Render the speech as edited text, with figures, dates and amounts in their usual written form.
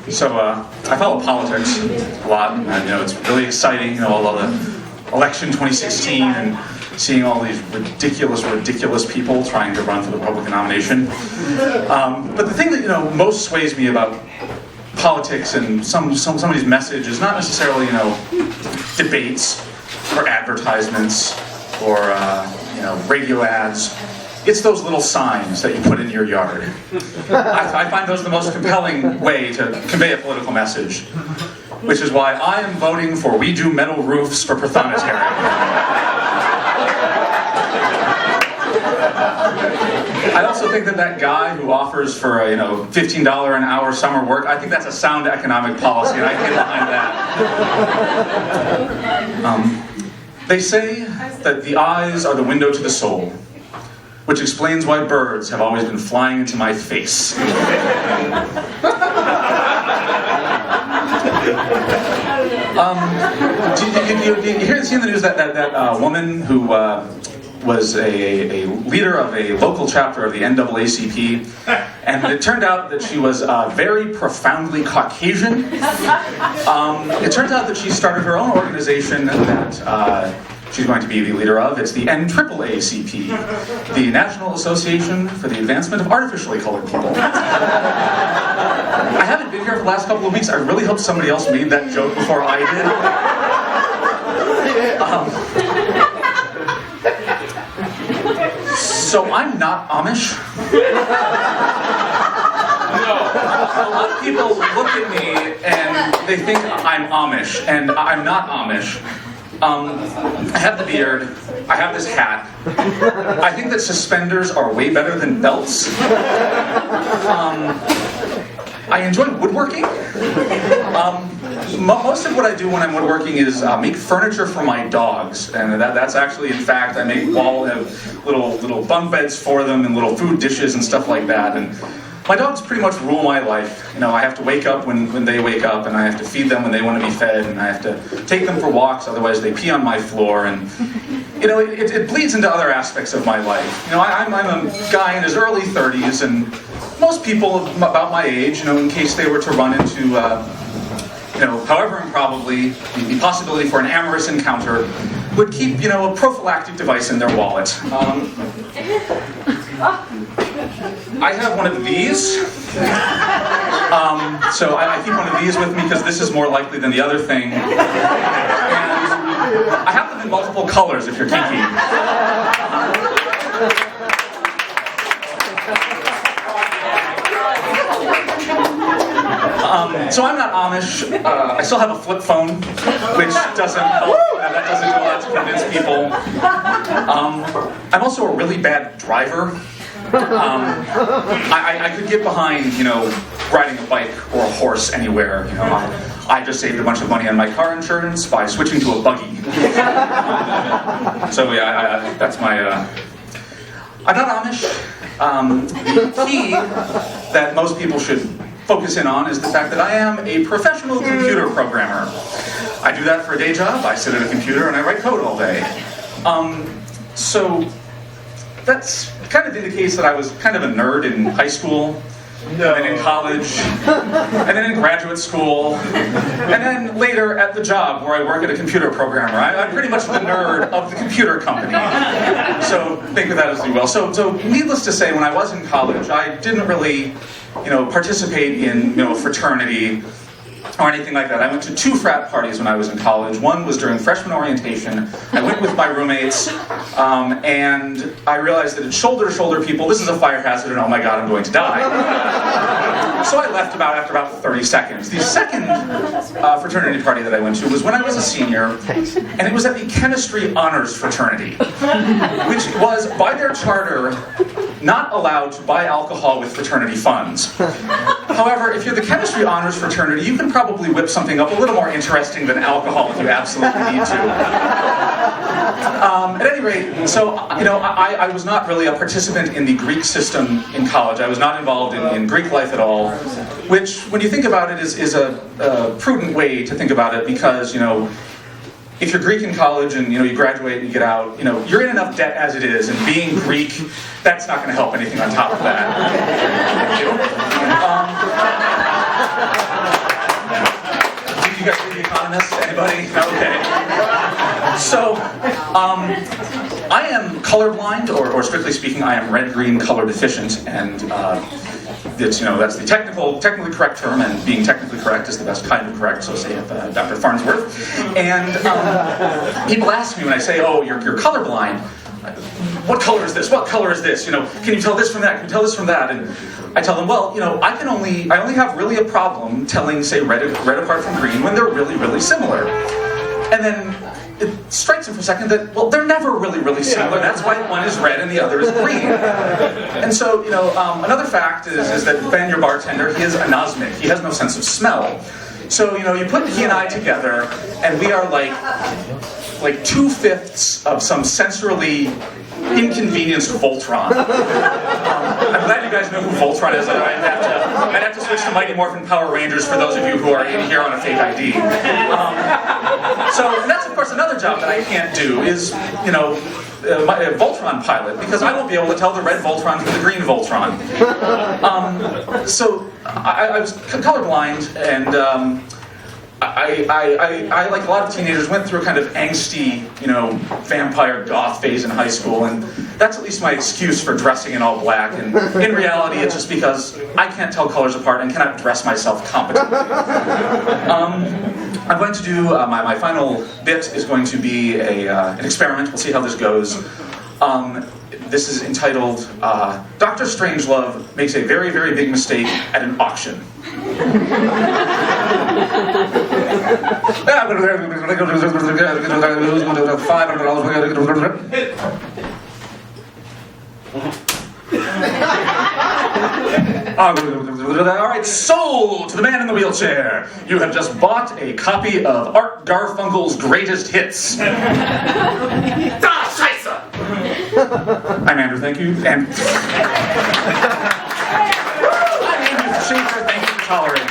So I follow politics a lot, and it's really exciting. All of the election 2016 and seeing all these ridiculous people trying to run for the Republican nomination. But the thing that most sways me about politics and somebody's message is not necessarily debates or advertisements or radio ads. It's those little signs that you put in your yard. I find those the most compelling way to convey a political message, which is why I am voting for We Do Metal Roofs for Prothonotary. I also think that guy who offers for $15 an hour summer work, I think that's a sound economic policy, and I get behind that. They say that the eyes are the window to the soul, which explains why birds have always been flying into my face. You see in the news that woman who was a leader of a local chapter of the NAACP, and it turned out that she was very profoundly Caucasian. It turns out that she started her own organization that she's going to be the leader of. It's the NAACP, the National Association for the Advancement of Artificially Colored People. I haven't been here for the last couple of weeks. I really hope somebody else made that joke before I did. So I'm not Amish. No. A lot of people look at me and they think I'm Amish, and I'm not Amish. I have the beard, I have this hat. I think that suspenders are way better than belts. I enjoy woodworking. Most of what I do when I'm woodworking is make furniture for my dogs, and that's actually, in fact, I make little bunk beds for them and little food dishes and stuff like that. And my dogs pretty much rule my life. I have to wake up when they wake up, and I have to feed them when they want to be fed, and I have to take them for walks, otherwise they pee on my floor, and it bleeds into other aspects of my life. I'm a guy in his early 30s, and most people about my age, in case they were to run into, however improbably, the possibility for an amorous encounter, would keep, a prophylactic device in their wallet. I have one of these, so I keep one of these with me because this is more likely than the other thing. And I have them in multiple colors if you're kinky. So I'm not Amish. I still have a flip phone, which doesn't help. That doesn't do a lot to convince people. I'm also a really bad driver. I could get behind, riding a bike or a horse anywhere. I just saved a bunch of money on my car insurance by switching to a buggy. So yeah, that's my. I'm not Amish. The key that most people should focus in on is the fact that I am a professional computer programmer. I do that for a day job. I sit at a computer and I write code all day. So that's kind of indicates that I was kind of a nerd in high school, and then in college, and then in graduate school, and then later at the job where I work as a computer programmer. I'm pretty much the nerd of the computer company. So think of that as you will. So needless to say, when I was in college, I didn't really, participate in, a fraternity or anything like that. I went to 2 frat parties when I was in college. One was during freshman orientation. I went with my roommates, and I realized that it's shoulder-to-shoulder people. This is a fire hazard, and oh my god, I'm going to die. So I left after about 30 seconds. The second fraternity party that I went to was when I was a senior, and it was at the chemistry honors fraternity, which was, by their charter, not allowed to buy alcohol with fraternity funds. However, if you're the chemistry honors fraternity, you can probably whip something up a little more interesting than alcohol if you absolutely need to. At any rate, so I was not really a participant in the Greek system in college. I was not involved in Greek life at all, which, when you think about it, is a prudent way to think about it, because if you're Greek in college and you graduate and you get out, you're in enough debt as it is, and being Greek, that's not going to help anything on top of that. I am colorblind, or strictly speaking, I am red-green color deficient, and it's, that's the technically correct term, and being technically correct is the best kind of correct, so say Dr. Farnsworth. And people ask me when I say, oh, you're colorblind, what color is this? What color is this? Can you tell this from that? Can you tell this from that? And I tell them, well, I only have really a problem telling, say, red apart from green when they're really, really similar. And then it strikes them for a second that, well, they're never really, really similar. That's why one is red and the other is green. And so, another fact is that Ben, your bartender, he is anosmic. He has no sense of smell. So, you put he and I together, and we are like 2/5 of some sensorily inconvenienced Voltron. I'm glad you guys know who Voltron is. I'd have to switch to Mighty Morphin Power Rangers for those of you who are in here on a fake ID. So that's, of course, another job that I can't do is, my Voltron pilot, because I won't be able to tell the red Voltron from the green Voltron. So I was colorblind, and I, like a lot of teenagers, went through a kind of angsty, vampire goth phase in high school, and that's at least my excuse for dressing in all black, and in reality it's just because I can't tell colors apart and cannot dress myself competently. I'm going to do, my final bit is going to be an experiment. We'll see how this goes. This is entitled, Dr. Strangelove makes a very, very big mistake at an auction. Alright, sold to the man in the wheelchair. You have just bought a copy of Art Garfunkel's Greatest Hits. Scheiße! I'm Andrew, thank you. And I'm Andrew Shaffer, thank you for tolerating.